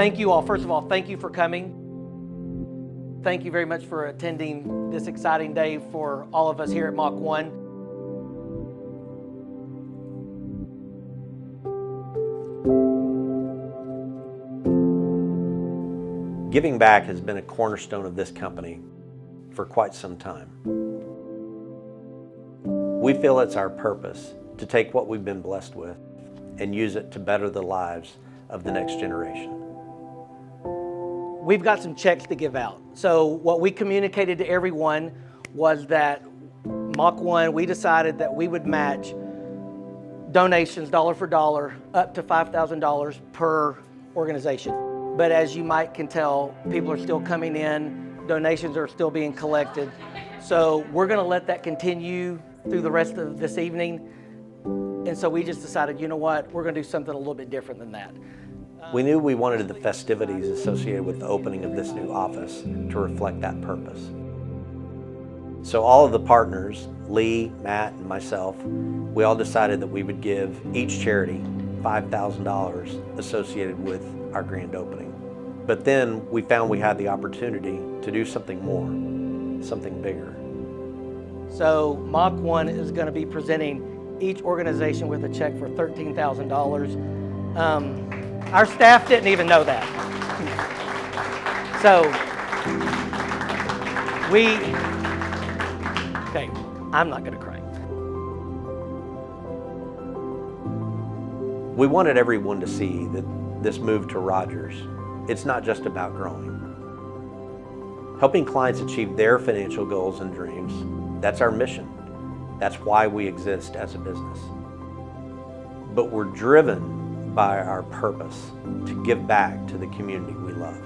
thank you all. First of all, thank you for coming. Thank you very much for attending this exciting day for all of us here at Mach 1. Giving back has been a cornerstone of this company for quite some time. We feel it's our purpose to take what we've been blessed with and use it to better the lives of the next generation. We've got some checks to give out. So what we communicated to everyone was that Mach 1, we decided that we would match donations dollar for dollar up to $5,000 per organization. But as you can tell, people are still coming in, donations are still being collected. So we're gonna let that continue through the rest of this evening. And so we just decided, you know what, we're gonna do something a little bit different than that. We knew we wanted the festivities associated with the opening of this new office to reflect that purpose. So all of the partners, Lee, Matt, and myself, we all decided that we would give each charity $5,000 associated with our grand opening. But then we found we had the opportunity to do something more, something bigger. So Mach 1 is going to be presenting each organization with a check for $13,000. Our staff didn't even know that. So okay, I'm not going to cry. We wanted everyone to see that this move to Rogers, it's not just about growing. Helping clients achieve their financial goals and dreams, that's our mission. That's why we exist as a business. But we're driven by our purpose to give back to the community we love.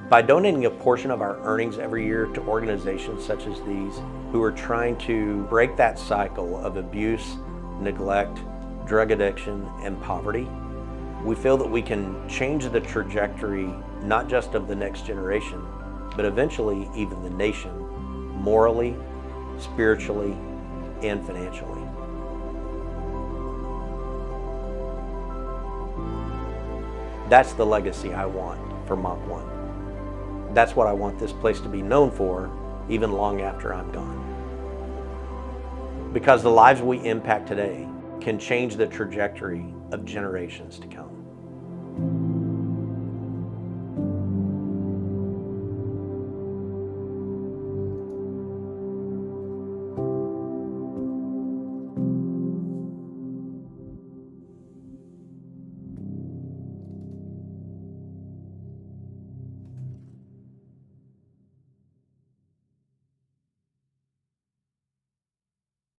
By donating a portion of our earnings every year to organizations such as these who are trying to break that cycle of abuse, neglect, drug addiction, and poverty, we feel that we can change the trajectory not just of the next generation, but eventually even the nation, morally, spiritually, and financially. That's the legacy I want for Mach 1. That's what I want this place to be known for, even long after I'm gone. Because the lives we impact today can change the trajectory of generations to come.